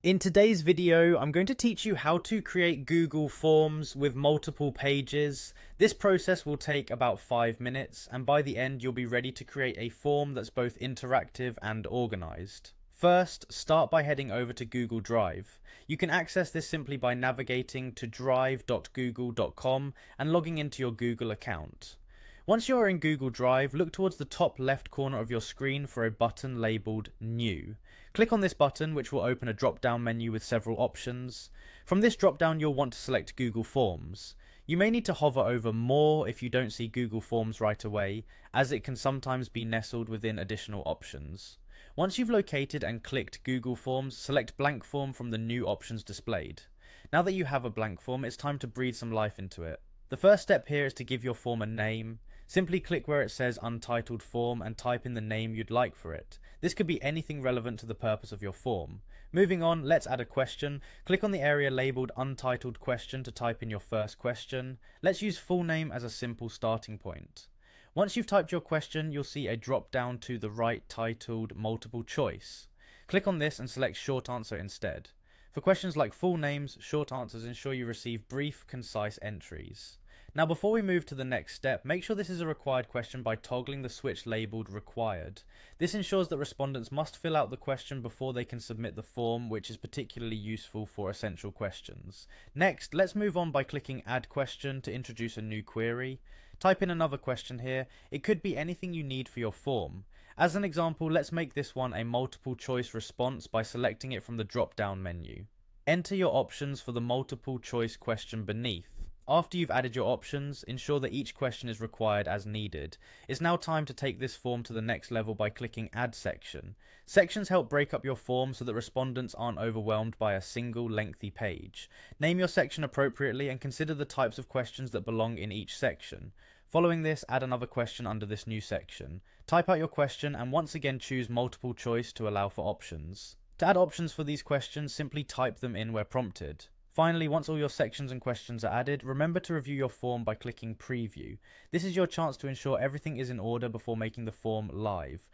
In today's video, I'm going to teach you how to create Google Forms with multiple pages. This process will take about 5 minutes, and by the end you'll be ready to create a form that's both interactive and organized. First, start by heading over to Google Drive. You can access this simply by navigating to drive.google.com and logging into your Google account. Once you're in Google Drive, look towards the top left corner of your screen for a button labelled New. Click on this button, which will open a drop-down menu with several options. From this drop-down, you'll want to select Google Forms. You may need to hover over More if you don't see Google Forms right away, as it can sometimes be nestled within additional options. Once you've located and clicked Google Forms, select Blank Form from the new options displayed. Now that you have a blank form, it's time to breathe some life into it. The first step here is to give your form a name. Simply click where it says Untitled Form and type in the name you'd like for it. This could be anything relevant to the purpose of your form. Moving on, let's add a question. Click on the area labelled Untitled Question to type in your first question. Let's use full name as a simple starting point. Once you've typed your question, you'll see a drop down to the right titled Multiple Choice. Click on this and select Short Answer instead. For questions like full names, short answers ensure you receive brief, concise entries. Now before we move to the next step, make sure this is a required question by toggling the switch labelled Required. This ensures that respondents must fill out the question before they can submit the form, which is particularly useful for essential questions. Next, let's move on by clicking Add Question to introduce a new query. Type in another question here. It could be anything you need for your form. As an example, let's make this one a multiple choice response by selecting it from the drop-down menu. Enter your options for the multiple choice question beneath. After you've added your options, ensure that each question is required as needed. It's now time to take this form to the next level by clicking Add Section. Sections help break up your form so that respondents aren't overwhelmed by a single lengthy page. Name your section appropriately and consider the types of questions that belong in each section. Following this, add another question under this new section. Type out your question and once again choose multiple choice to allow for options. To add options for these questions, simply type them in where prompted. Finally, once all your sections and questions are added, remember to review your form by clicking Preview. This is your chance to ensure everything is in order before making the form live.